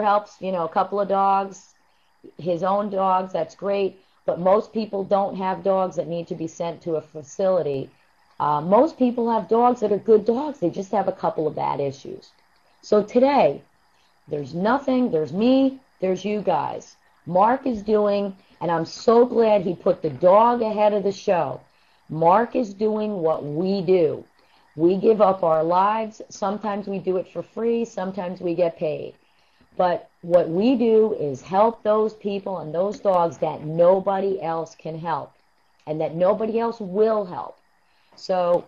helps, a couple of dogs, his own dogs, that's great. But most people don't have dogs that need to be sent to a facility. Most people have dogs that are good dogs. They just have a couple of bad issues. So today, there's nothing, there's me, there's you guys. Mark is doing, and I'm so glad he put the dog ahead of the show. Mark is doing what we do. We give up our lives. Sometimes we do it for free. Sometimes we get paid. But what we do is help those people and those dogs that nobody else can help and that nobody else will help. So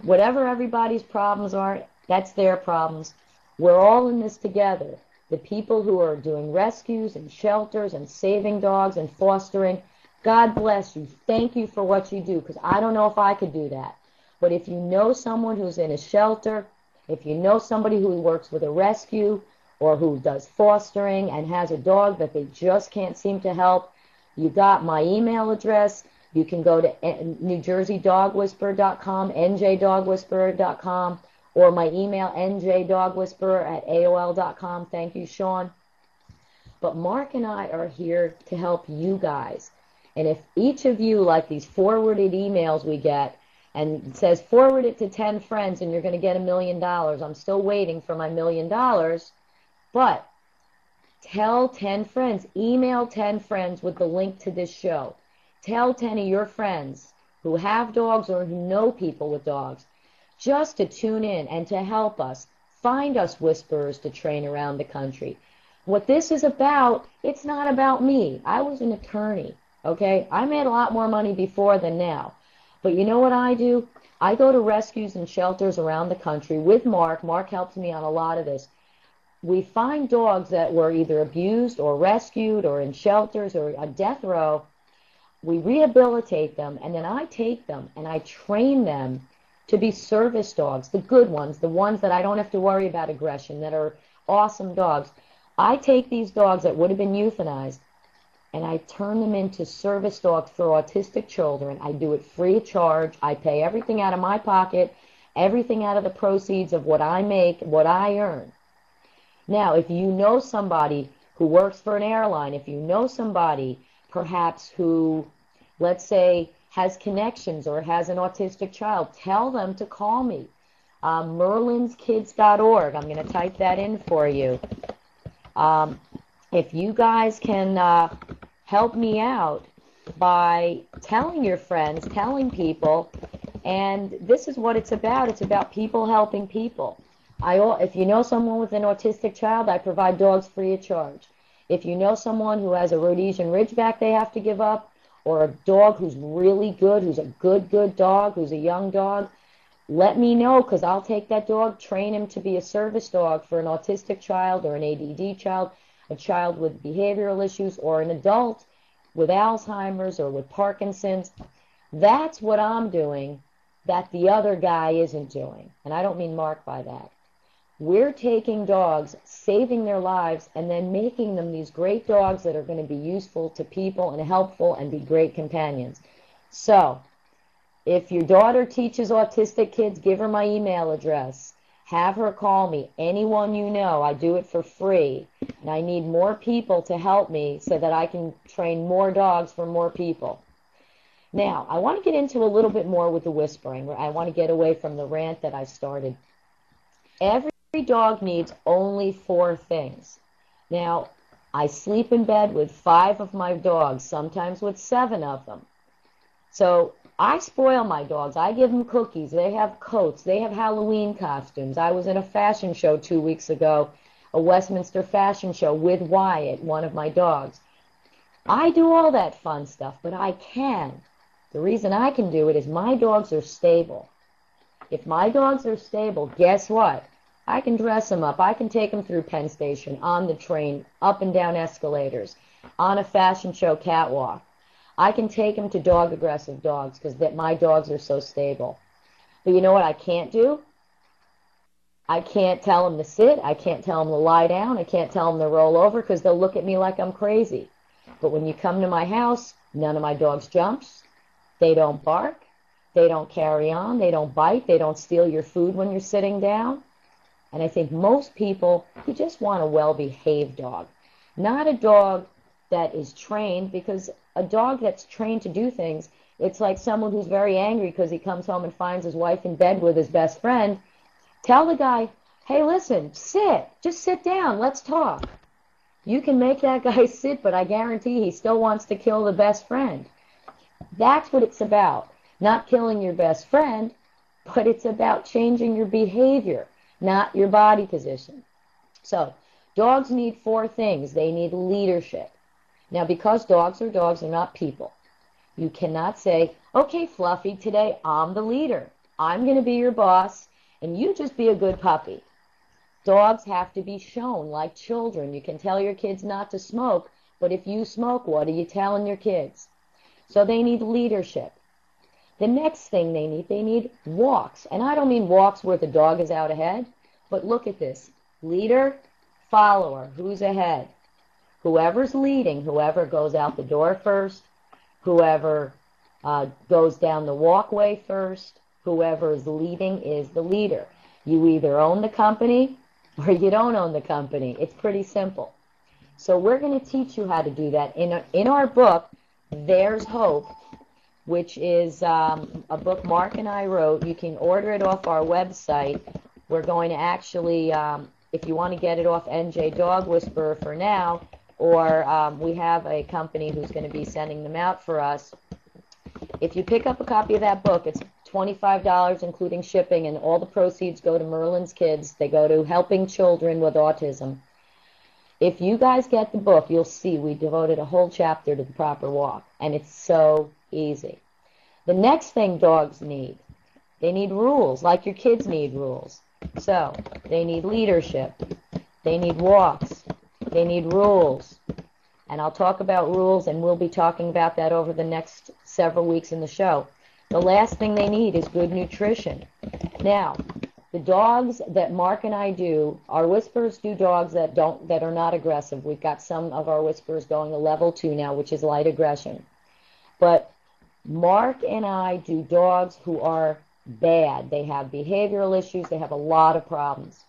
whatever everybody's problems are, that's their problems. We're all in this together. The people who are doing rescues and shelters and saving dogs and fostering, God bless you. Thank you for what you do, because I don't know if I could do that. But if you know someone who's in a shelter, if you know somebody who works with a rescue or who does fostering and has a dog that they just can't seem to help, you got my email address. You can go to NewJerseyDogWhisperer.com, NJDogWhisperer.com, or my email, njdogwhisperer@aol.com. Thank you, Sean. But Mark and I are here to help you guys. And if each of you, like these forwarded emails we get, and it says forward it to 10 friends and you're going to get $1 million. I'm still waiting for my $1 million. But tell 10 friends. Email 10 friends with the link to this show. Tell 10 of your friends who have dogs or who know people with dogs just to tune in and to help us. Find us whisperers to train around the country. What this is about, it's not about me. I was an attorney, okay? I made a lot more money before than now. But you know what I do? I go to rescues and shelters around the country with Mark. Mark helps me on a lot of this. We find dogs that were either abused or rescued or in shelters or a death row. We rehabilitate them, and then I take them and I train them to be service dogs, the good ones, the ones that I don't have to worry about aggression, that are awesome dogs. I take these dogs that would have been euthanized, and I turn them into service dogs for autistic children. I do it free of charge. I pay everything out of my pocket, everything out of the proceeds of what I make, what I earn. Now, if you know somebody who works for an airline, if you know somebody perhaps who, let's say, has connections or has an autistic child, tell them to call me. merlinskids.org. I'm going to type that in for you. If you guys can help me out by telling your friends, telling people, and this is what it's about. It's about people helping people. If you know someone with an autistic child, I provide dogs free of charge. If you know someone who has a Rhodesian Ridgeback they have to give up, or a dog who's really good, who's a good dog, who's a young dog, let me know, because I'll take that dog, train him to be a service dog for an autistic child or an ADD child, a child with behavioral issues, or an adult with Alzheimer's or with Parkinson's. That's what I'm doing that the other guy isn't doing. And I don't mean Mark by that. We're taking dogs, saving their lives, and then making them these great dogs that are going to be useful to people and helpful and be great companions. So, if your daughter teaches autistic kids, give her my email address. Have her call me. Anyone you know, I do it for free. And I need more people to help me so that I can train more dogs for more people. Now, I want to get into a little bit more with the whispering. I want to get away from the rant that I started. Every dog needs only 4 things. Now, I sleep in bed with 5 of my dogs, sometimes with 7 of them. So I spoil my dogs. I give them cookies. They have coats. They have Halloween costumes. I was in a fashion show 2 weeks ago, a Westminster fashion show with Wyatt, one of my dogs. I do all that fun stuff, but I can. The reason I can do it is my dogs are stable. If my dogs are stable, guess what? I can dress them up. I can take them through Penn Station, on the train, up and down escalators, on a fashion show catwalk. I can take them to dog-aggressive dogs because my dogs are so stable. But you know what I can't do? I can't tell them to sit. I can't tell them to lie down. I can't tell them to roll over because they'll look at me like I'm crazy. But when you come to my house, none of my dogs jumps. They don't bark. They don't carry on. They don't bite. They don't steal your food when you're sitting down. And I think most people, you just want a well-behaved dog. Not a dog that is trained, because a dog that's trained to do things, it's like someone who's very angry because he comes home and finds his wife in bed with his best friend. Tell the guy, hey, listen, just sit down, let's talk. You can make that guy sit, but I guarantee he still wants to kill the best friend. That's what it's about. Not killing your best friend, but it's about changing your behavior, not your body position. So, dogs need 4 things. They need leadership. Now, because dogs are dogs, they're not people. You cannot say, okay, Fluffy, today I'm the leader. I'm going to be your boss, and you just be a good puppy. Dogs have to be shown like children. You can tell your kids not to smoke, but if you smoke, what are you telling your kids? So they need leadership. The next thing they need walks. And I don't mean walks where the dog is out ahead, but look at this. Leader, follower, who's ahead? Whoever's leading, whoever goes out the door first, whoever goes down the walkway first, whoever is leading is the leader. You either own the company or you don't own the company. It's pretty simple. So we're going to teach you how to do that. In our book, There's Hope, which is a book Mark and I wrote. You can order it off our website. We're going to actually, if you want to get it off NJ Dog Whisperer for now, or we have a company who's going to be sending them out for us. If you pick up a copy of that book, it's $25 including shipping, and all the proceeds go to Merlin's Kids. They go to helping children with autism. If you guys get the book, you'll see we devoted a whole chapter to the proper walk, and it's so easy. The next thing dogs need, they need rules, like your kids need rules. So they need leadership, they need walks, they need rules. And I'll talk about rules, and we'll be talking about that over the next several weeks in the show. The last thing they need is good nutrition. Now, the dogs that Mark and I do, our whisperers do dogs that are not aggressive. We've got some of our whisperers going to level 2 now, which is light aggression. But Mark and I do dogs who are bad. They have behavioral issues. They have a lot of problems.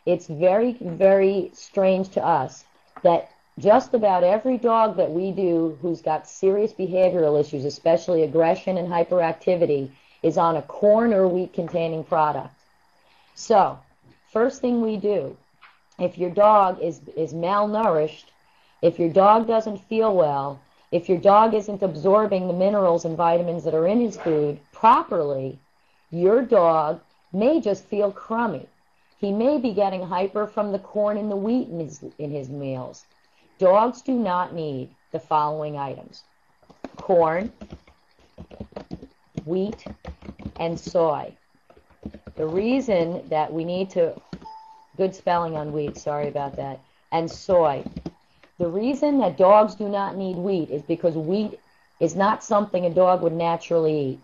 It's very, very strange to us that just about every dog that we do who's got serious behavioral issues, especially aggression and hyperactivity, is on a corn or wheat containing product. So, first thing we do, if your dog is malnourished, if your dog doesn't feel well, if your dog isn't absorbing the minerals and vitamins that are in his food properly, your dog may just feel crummy. He may be getting hyper from the corn and the wheat in his meals. Dogs do not need the following items: corn, wheat, and soy. The reason that we need to, good spelling on wheat, sorry about that, and soy. The reason that dogs do not need wheat is because wheat is not something a dog would naturally eat.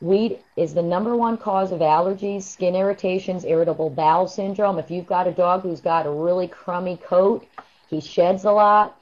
Wheat is the #1 cause of allergies, skin irritations, irritable bowel syndrome. If you've got a dog who's got a really crummy coat, he sheds a lot,